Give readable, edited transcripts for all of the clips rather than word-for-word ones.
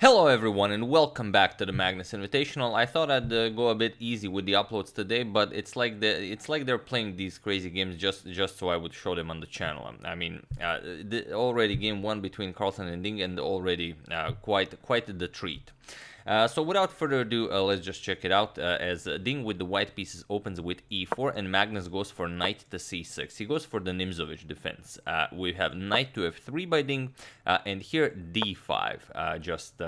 Hello everyone and welcome back to the Magnus Invitational. I thought I'd go a bit easy with the uploads today, but it's like they're playing these crazy games just so I would show them on the channel. I mean, already game one between Carlsen and Ding, and already quite the treat. So without further ado, let's just check it out, as Ding with the white pieces opens with e4 and Magnus goes for knight to c6. He goes for the Nimzovich defense. We have knight to f3 by Ding, and here d5, just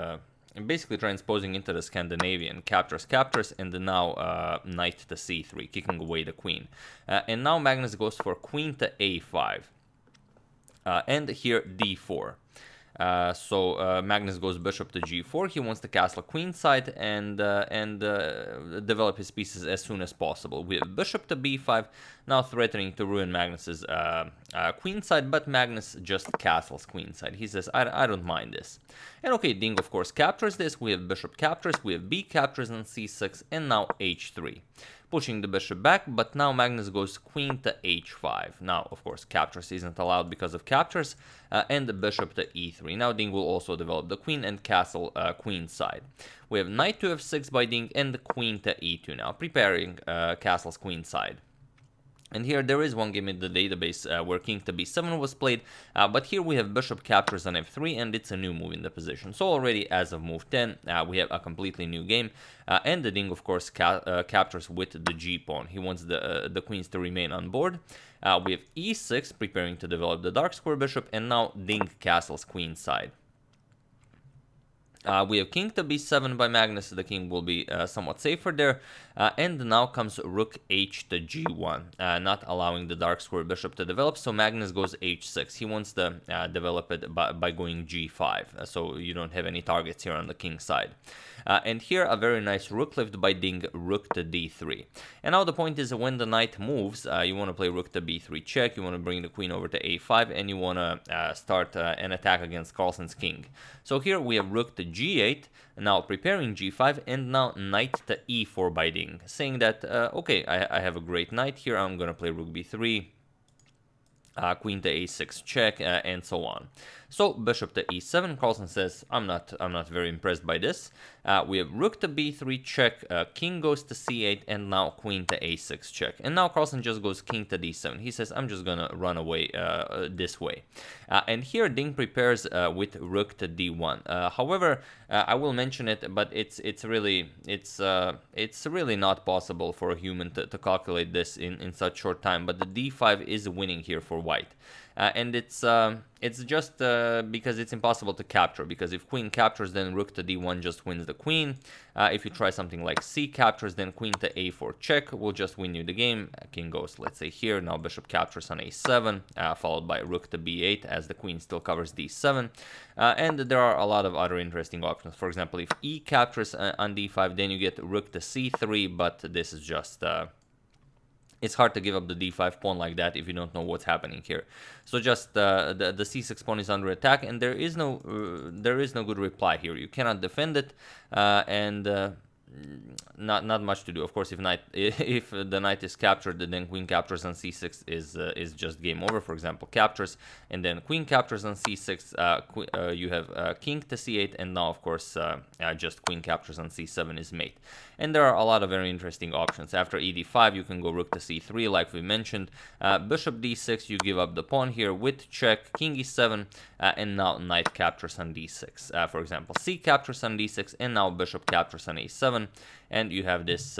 basically transposing into the Scandinavian, captures, and now knight to c3, kicking away the queen. And now Magnus goes for queen to a5, and here d4. Magnus goes bishop to g4. He wants to castle queenside and develop his pieces as soon as possible. We have bishop to b5, now threatening to ruin Magnus's queenside, but Magnus just castles queenside. He says, I don't mind this. And okay, Ding of course captures this. We have bishop captures, we have b captures on c6, and now h3. Pushing the bishop back, but now Magnus goes queen to h5. Now, of course, captures isn't allowed because of captures, and the bishop to e3. Now Ding will also develop the queen and castle queenside. We have knight to f6 by Ding and the queen to e2 now, preparing castles queenside. And here there is one game in the database where king to b7 was played, but here we have bishop captures on f3, and it's a new move in the position. So already as of move 10, we have a completely new game, and the Ding of course captures with the g-pawn. He wants the queens to remain on board. We have e6, preparing to develop the dark square bishop, and now Ding castles queenside. We have king to b7 by Magnus. The king will be somewhat safer there. And now comes rook h to g1, not allowing the dark square bishop to develop. So Magnus goes h6. He wants to develop it by going g5. So you don't have any targets here on the king side. And here a very nice rook lift by Ding, rook to d3. And now the point is, when the knight moves, you want to play rook to b3 check. You want to bring the queen over to a5, and you want to start an attack against Carlsen's king. So here we have rook to g8, now preparing g5, and now knight to e4 by Ding, saying that, okay, I have a great knight here, I'm going to play rook b3, queen to a6 check, and so on. So bishop to e7. Carlsen says, I'm not very impressed by this. We have rook to b3 check, king goes to c8, and now queen to a6 check. And now Carlsen just goes king to d7. He says, I'm just gonna run away this way. And here Ding prepares with rook to d1. However, I will mention it, but it's really not possible for a human to calculate this in such short time. But the d5 is winning here for white. And it's just because it's impossible to capture, because if queen captures, then rook to d1 just wins the queen. If you try something like c captures, then queen to a4 check will just win you the game. King goes, let's say here, now bishop captures on a7, followed by rook to b8, as the queen still covers d7. And there are a lot of other interesting options. For example, if e captures on d5, then you get rook to c3, but this is just... it's hard to give up the d5 pawn like that if you don't know what's happening here. So just the c6 pawn is under attack, and there is no good reply here. You cannot defend it, and not much to do. Of course, if the knight is captured, then queen captures on c6 is just game over. For example, captures, and then queen captures on c6. You have king to c8, and now of course just queen captures on c7 is mate. And there are a lot of very interesting options. After ed5, you can go rook to c3, like we mentioned. Bishop d6, you give up the pawn here with check. King e7, and now knight captures on d6. For example, c captures on d6, and now bishop captures on a7. And you have this,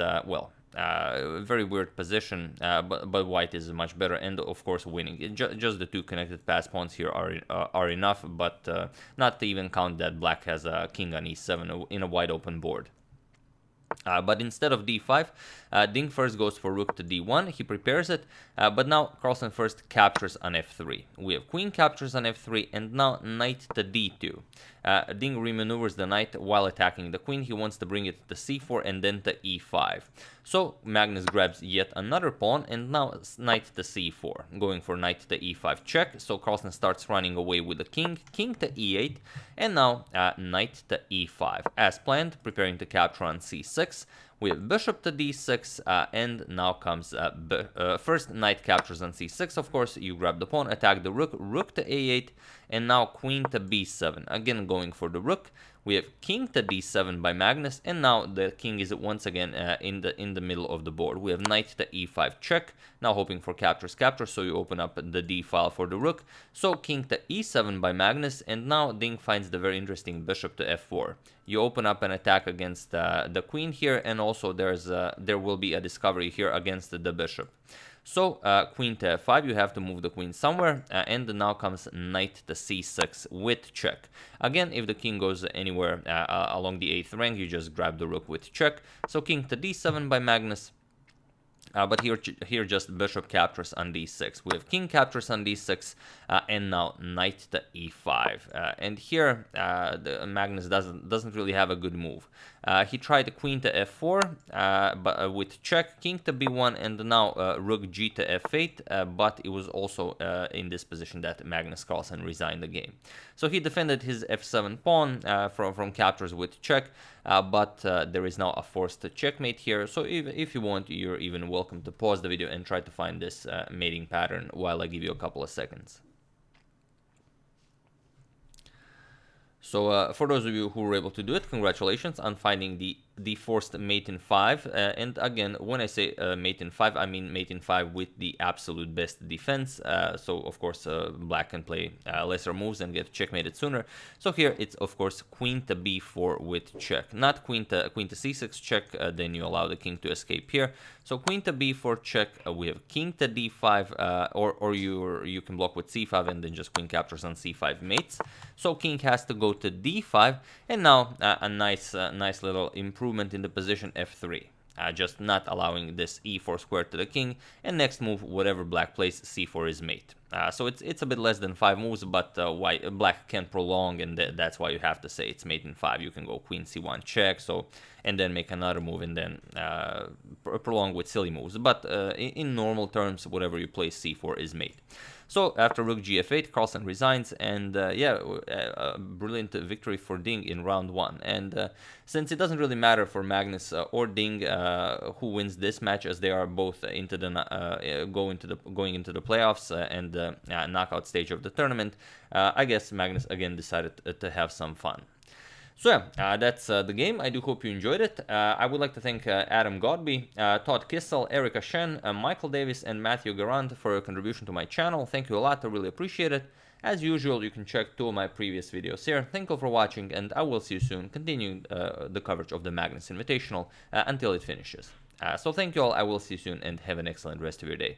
very weird position, but white is much better, and of course winning. Just the two connected pass pawns here are enough, but not to even count that black has a king on e7 in a wide open board. But instead of d5, Ding first goes for rook to d1. He prepares it, but now Carlsen first captures on f3. We have queen captures on f3, and now knight to d2. Ding remaneuvers the knight while attacking the queen. He wants to bring it to c4 and then to e5. So Magnus grabs yet another pawn, and now knight to c4, going for knight to e5 check. So Carlsen starts running away with the king, king to e8, and now knight to e5. As planned, preparing to capture on c6. We have bishop to d6, and now comes first knight captures on c6, of course. You grab the pawn, attack the rook, rook to a8, and now queen to b7. Again, going for the rook. We have king to d7 by Magnus, and now the king is once again in the middle of the board. We have knight to e5 check, now hoping for captures, so you open up the d file for the rook. So king to e7 by Magnus, and now Ding finds the very interesting bishop to f4. You open up an attack against the queen here, and also there will be a discovery here against the bishop. So queen to f5, you have to move the queen somewhere, and now comes knight to c6 with check. Again, if the king goes anywhere along the 8th rank, you just grab the rook with check. So king to d7 by Magnus. But here just bishop captures on d6. We have king captures on d6, and now knight to e5. And here Magnus doesn't really have a good move. He tried queen to f4, but with check, king to b1, and now rook g to f8. But it was also in this position that Magnus Carlsen resigned the game. So he defended his f7 pawn from captures with check, but there is now a forced checkmate here. So if you want, you're even welcome to pause the video and try to find this mating pattern while I give you a couple of seconds. So for those of you who were able to do it, congratulations on finding the forced mate in 5. And again, when I say mate in 5, I mean mate in 5 with the absolute best defense. So of course black can play lesser moves and get checkmated sooner. So here it's of course queen to b4 with check, not queen to c6 check. Then you allow the king to escape here. So queen to b4 check. We have king to d5, or you can block with c5 and then just queen captures on c5 mates. So king has to go to d5, and now a nice little improvement in the position f3. Just not allowing this e4 square to the king, and next move, whatever black plays, c4 is mate. So it's a bit less than 5 moves, but black can prolong, and that's why you have to say it's mate in 5. You can go queen c1 check, and then make another move, and then prolong with silly moves. But in normal terms, whatever you play, c4 is mate. So after rook gf8, Carlsen resigns, and a brilliant victory for Ding in round 1. And since it doesn't really matter for Magnus or Ding who wins this match, as they are both going into the playoffs and the knockout stage of the tournament, I guess Magnus again decided to have some fun. So yeah, that's the game. I do hope you enjoyed it. I would like to thank Adam Godby, Todd Kissel, Erica Shen, Michael Davis, and Matthew Garant for your contribution to my channel. Thank you a lot. I really appreciate it. As usual, you can check 2 of my previous videos here. Thank you for watching, and I will see you soon, continuing the coverage of the Magnus Invitational until it finishes. So thank you all. I will see you soon, and have an excellent rest of your day.